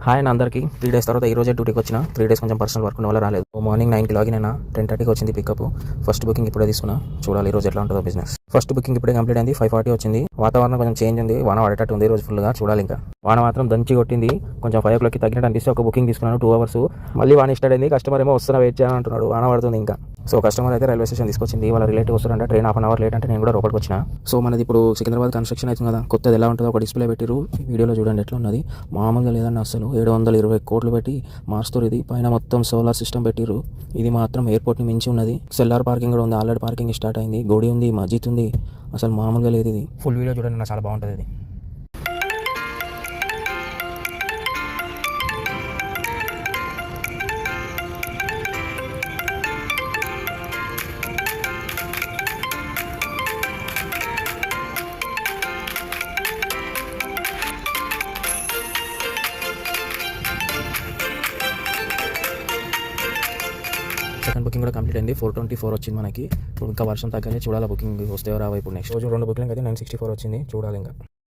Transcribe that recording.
Hi and అందరికీ 3 days తర్వాత ఈ రోజే డ్యూటీకి వచ్చిన. 3 డేస్ కొంచెం పర్సనల్ వర్క్ ఉన్న వల్ల రాలేదు. మార్నింగ్ 9కి లాగిన్ అయినా 10:30కి వచ్చింది పికప్. ఫస్ట్ బుకింగ్ ఇప్పుడే తీసుకున్నా. చూడాలి ఈ రోజు ఎట్లా ఉంటుందో బిజినెస్. ఫస్ట్ బుకింగ్ ఇప్పుడే కంప్లీట్ అయింది. 5:40 వచ్చింది. వాతావరణం కొంచెం చేంజ్ ఉంది. వాన పడేటట్టు ఉంది ఈ రోజు ఫుల్గా. చూడాలి ఇంకా. వాన మాత్రం దంచి కొట్టింది. కొంచెం 5 o'clockకి తగ్గినట్టు అనిపిస్తే ఒక బుకింగ్ తీసుకున్నాను 2 hours. మళ్ళీ వాన స్టార్ట్ అయింది. కస్టమర్ ఏమో వస్తున్నా వెయిట్ చేయాలని అంటున్నాడు. వాన పడుతుంది ఇంకా. సో కస్టమర్ అయితే రైల్వే స్టేషన్ తీసుకొచ్చింది. వాళ్ళ రిలేటివ్ వస్తారంటే ట్రైన్ 1/2 hour లేట్ అంటే నేను కూడా లోపలికి వచ్చిన. సో మనది ఇప్పుడు సికింద్రాబాద్ కన్స్ట్రక్షన్ అవుతుంది కదా. కొత్తది ఎలా ఉంటుందో ఒక డిస్ప్లే పెట్టిరు. వీడియోలో చూడండి ఎట్లా ఉన్నది. మామూలుగా లేదన్న అసలు 720 కోట్లు పెట్టి మారుస్తారు. ఇది పైన మొత్తం సోలార్ సిస్టమ్ పెట్టిరు. ఇది మాత్రం ఎయిర్పోర్ట్ని మించి ఉన్నది. సెల్లార్ పార్కింగ్ కూడా ఉంది. ఆల్రెడీ పార్కింగ్ స్టార్ట్ అయింది. గోడి ఉంది, మస్జిద్ ఉంది. అసలు మామూలుగా లేదు ఇది. ఫుల్ వీడియో చూడండి, నాకు చాలా బాగుంటుంది ఇది. సెకండ్ బుకింగ్ కూడా కంప్లీట్ అయింది. 424 వచ్చింది మనకి. ఇప్పుడు ఇంకా వర్షం తగ్గాలి. చూడాలి బుకింగ్ వస్తే రావా. ఇప్పుడు నెక్స్ట్ రోజు 2 బుకింగ్ అయితే 964 వచ్చింది. చూడాలి ఇంకా.